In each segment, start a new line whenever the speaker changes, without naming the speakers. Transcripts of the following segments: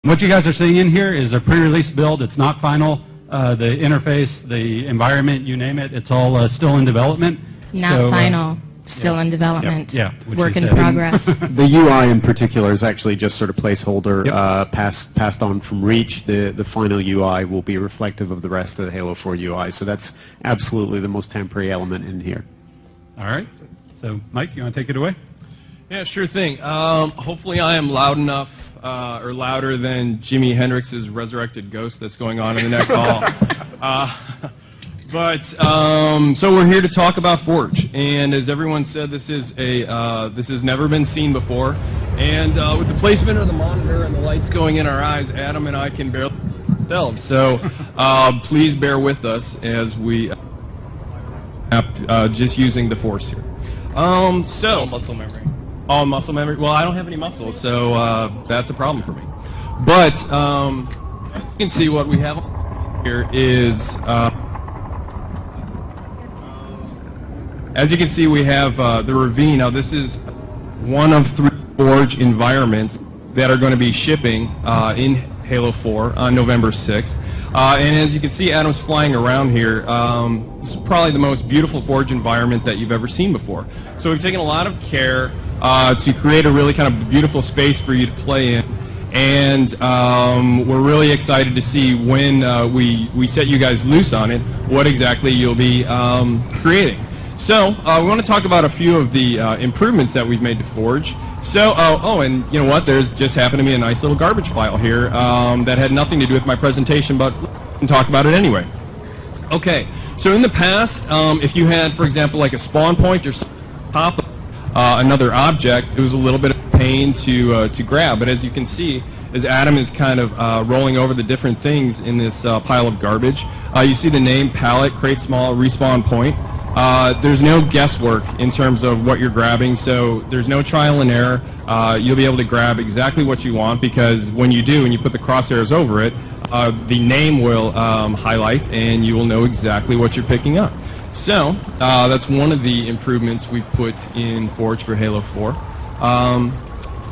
What you guys are seeing in here is a pre-release build. It's not final. The interface, the environment, you name it, it's all still in development.
Not final. Still in development.
Yeah.
Work in progress.
The UI in particular is actually just sort of placeholder, passed on from Reach. The final UI will be reflective of the rest of the Halo 4 UI. So that's absolutely the most temporary element in here.
All right. So, Mike, you want to take it away?
Yeah, sure thing. Hopefully I am loud enough, or louder than Jimi Hendrix's resurrected ghost that's going on in the next hall. So we're here to talk about Forge, and as everyone said, this has never been seen before. And with the placement of the monitor and the lights going in our eyes, Adam and I can barely see ourselves. So please bear with us as we just using the Force here.
All muscle memory.
All muscle memory. Well, I don't have any muscles, so that's a problem for me. But as you can see, what we have here is. As you can see, we have the Ravine. Now, this is one of 3 Forge environments that are going to be shipping in Halo 4 on November 6th. And as you can see, Adam's flying around here. This is probably the most beautiful Forge environment that you've ever seen before. So we've taken a lot of care to create a really kind of beautiful space for you to play in. And we're really excited to see when we set you guys loose on it, what exactly you'll be creating. So we want to talk about a few of the improvements that we've made to Forge. So, and you know what? There's just happened to be a nice little garbage file here that had nothing to do with my presentation, but we can talk about it anyway. Okay, so in the past, if you had, for example, like a spawn point or something on top of another object, it was a little bit of a pain to grab. But as you can see, as Adam is kind of rolling over the different things in this pile of garbage, you see the name, palette, create small, respawn point. There's no guesswork in terms of what you're grabbing, so there's no trial and error. You'll be able to grab exactly what you want, because when you do and you put the crosshairs over it, the name will highlight and you will know exactly what you're picking up. So that's one of the improvements we've put in Forge for Halo 4.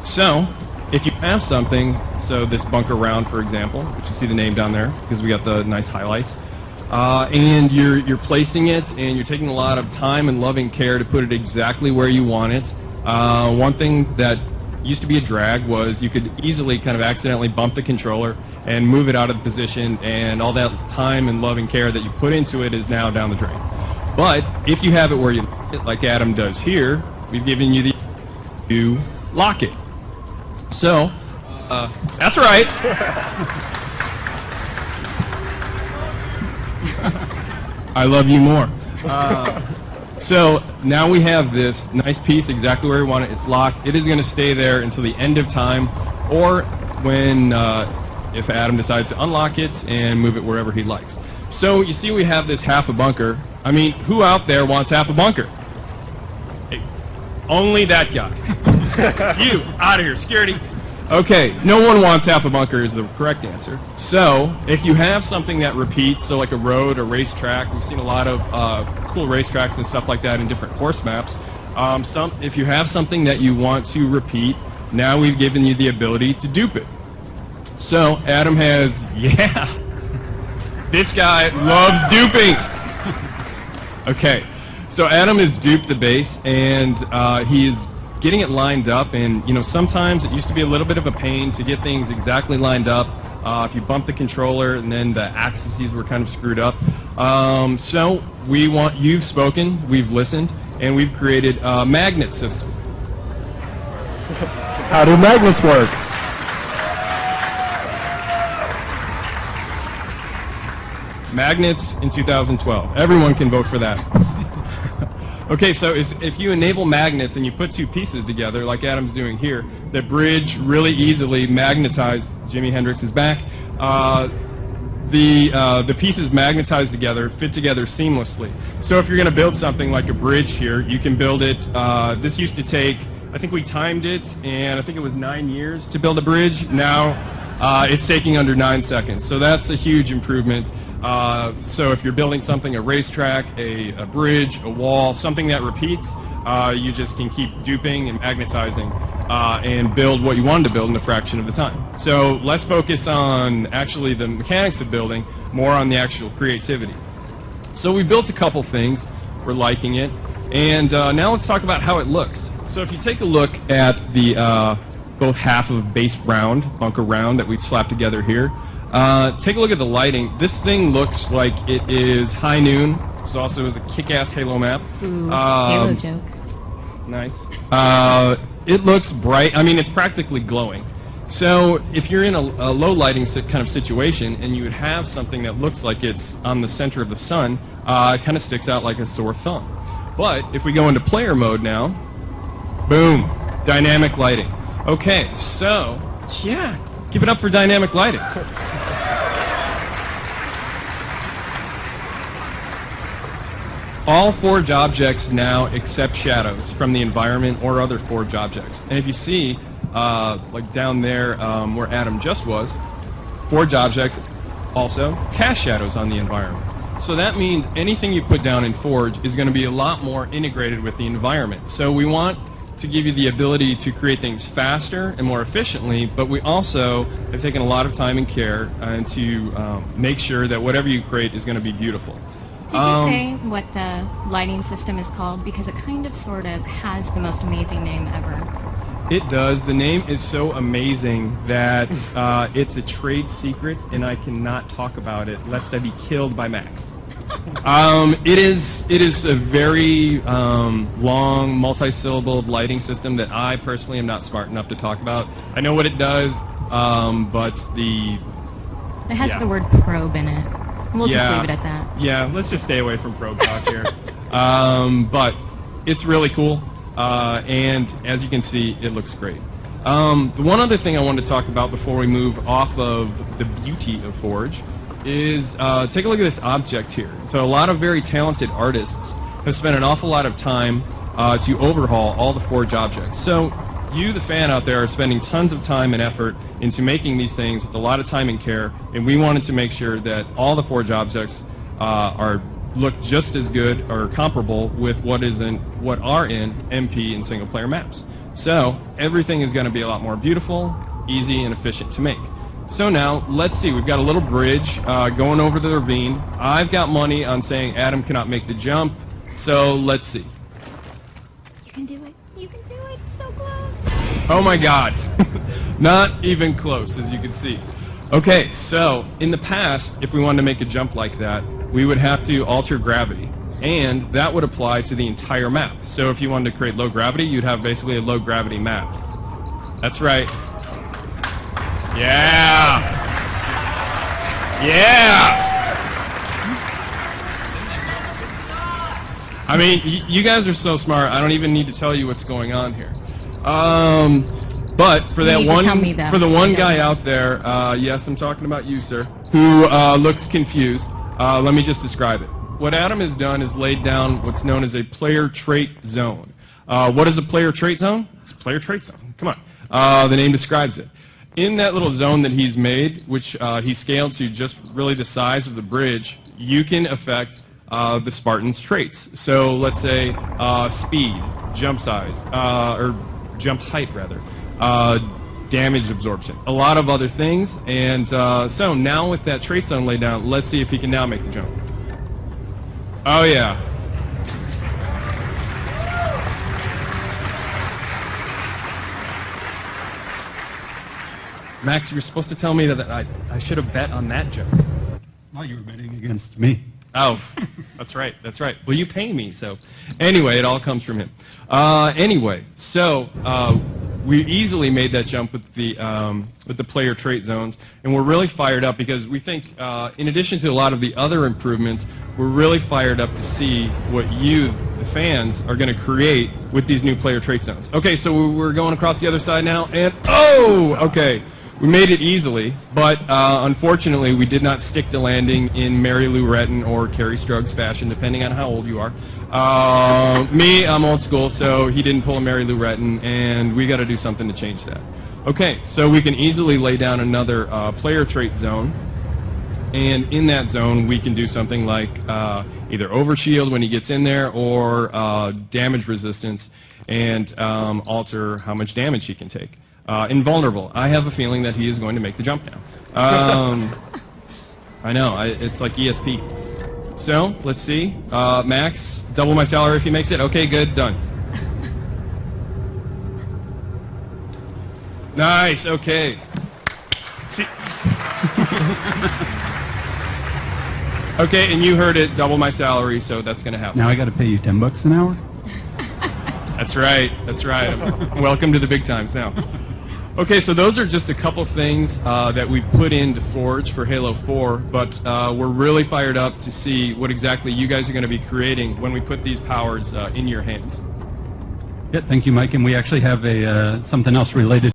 So if you have something, so this bunker round, for example, which you see the name down there because we got the nice highlights, and you're placing it, and you're taking a lot of time and loving care to put it exactly where you want it. One thing that used to be a drag was you could easily kind of accidentally bump the controller and move it out of the position, and all that time and loving care that you put into it is now down the drain. But if you have it where you like it, like Adam does here, we've given you the to lock it. So, that's right. I love you more. So now we have this nice piece exactly where we want it. It's locked. It is going to stay there until the end of time, or when if Adam decides to unlock it and move it wherever he likes. So you see we have this half a bunker. I mean, who out there wants half a bunker? Hey, only that guy. You, out of here, security. Okay, no one wants half a bunker is the correct answer. So, if you have something that repeats, so like a road, a racetrack, we've seen a lot of cool racetracks and stuff like that in different course maps. If you have something that you want to repeat, now we've given you the ability to dupe it. So, Adam has, this guy loves duping. Okay, so Adam has duped the base, and he is getting it lined up, and sometimes it used to be a little bit of a pain to get things exactly lined up. If you bump the controller and then the axes were kind of screwed up. So you've spoken, we've listened, and we've created a magnet system.
How do magnets work?
Magnets in 2012. Everyone can vote for that. Okay, so if you enable magnets and you put 2 pieces together, like Adam's doing here, the bridge really easily magnetize Jimi Hendrix's back. The pieces magnetize together, fit together seamlessly. So if you're going to build something like a bridge here, you can build it. This used to take, I think we timed it, and I think it was 9 years to build a bridge. Now it's taking under 9 seconds. So that's a huge improvement. So if you're building something, a racetrack, a bridge, a wall, something that repeats, you just can keep duping and magnetizing, and build what you wanted to build in a fraction of the time. So less focus on actually the mechanics of building, more on the actual creativity. So we built a couple things. We're liking it. And now let's talk about how it looks. So if you take a look at the both half of base round, bunker round that we've slapped together here, take a look at the lighting. This thing looks like it is high noon. This also is a kick-ass Halo map.
Ooh, Halo joke.
Nice. It looks bright. I mean, it's practically glowing. So if you're in a low lighting kind of situation and you would have something that looks like it's on the center of the sun, it kind of sticks out like a sore thumb. But if we go into player mode now, boom, dynamic lighting. Okay, so, yeah, give it up for dynamic lighting. All Forge objects now accept shadows from the environment or other Forge objects. And if you see, like down there where Adam just was, Forge objects also cast shadows on the environment. So that means anything you put down in Forge is going to be a lot more integrated with the environment. So we want to give you the ability to create things faster and more efficiently, but we also have taken a lot of time and care to make sure that whatever you create is going to be beautiful.
Did you say what the lighting system is called? Because it kind of sort of has the most amazing name ever.
It does. The name is so amazing that it's a trade secret, and I cannot talk about it lest I be killed by Max. It is a very long, multi-syllable lighting system that I personally am not smart enough to talk about. I know what it does, but
it has the word probe in it. We'll just leave it at that.
Yeah, let's just stay away from probe talk here. But it's really cool, and as you can see, it looks great. The one other thing I wanted to talk about before we move off of the beauty of Forge is take a look at this object here. So a lot of very talented artists have spent an awful lot of time to overhaul all the Forge objects. So you, the fan out there, are spending tons of time and effort into making these things with a lot of time and care, and we wanted to make sure that all the Forge objects look just as good or comparable with what are in MP and single player maps. So everything is going to be a lot more beautiful, easy, and efficient to make. So now, let's see, we've got a little bridge going over the ravine. I've got money on saying Adam cannot make the jump, so let's see.
You can do it. You can do it. So close.
Oh my god. Not even close, as you can see. Okay, so in the past, if we wanted to make a jump like that, we would have to alter gravity, and that would apply to the entire map. So if you wanted to create low gravity, you'd have basically a low gravity map. That's right. Yeah! Yeah! I mean, you guys are so smart, I don't even need to tell you what's going on here. But for that one guy out there, yes, I'm talking about you, sir, who looks confused, let me just describe it. What Adam has done is laid down what's known as a player trait zone. What is a player trait zone? It's a player trait zone. Come on. The name describes it. In that little zone that he's made, which he scaled to just really the size of the bridge, you can affect the Spartan's traits. So let's say speed, jump size, or jump height rather, damage absorption, a lot of other things. And so now with that trait zone laid down, let's see if he can now make the jump. Oh yeah. Max, you were supposed to tell me that I should have bet on that jump.
Well, you were betting against me.
Oh, that's right, that's right. Well, you pay me, so. Anyway, it all comes from him. Anyway, so we easily made that jump with the player trait zones, and we're really fired up because we think, in addition to a lot of the other improvements, we're really fired up to see what you, the fans, are going to create with these new player trait zones. Okay, so we're going across the other side now, and oh, okay. We made it easily, but unfortunately we did not stick the landing in Mary Lou Retton or Carrie Struggs fashion, depending on how old you are. Me, I'm old school, so he didn't pull a Mary Lou Retton, and we got to do something to change that. Okay, so we can easily lay down another player trait zone, and in that zone we can do something like either overshield when he gets in there or damage resistance. and alter how much damage he can take. Invulnerable. I have a feeling that he is going to make the jump now. I know. It's like ESP. So, let's see. Max, double my salary if he makes it. Okay, good. Done. Nice. Okay. Okay, and you heard it. Double my salary, so that's going to happen.
Now I got to pay you $10 an hour?
That's right. That's right. Welcome to the big times now. Okay, so those are just a couple things that we put into Forge for Halo 4, but we're really fired up to see what exactly you guys are going to be creating when we put these powers in your hands.
Yeah, thank you, Mike. And we actually have something else related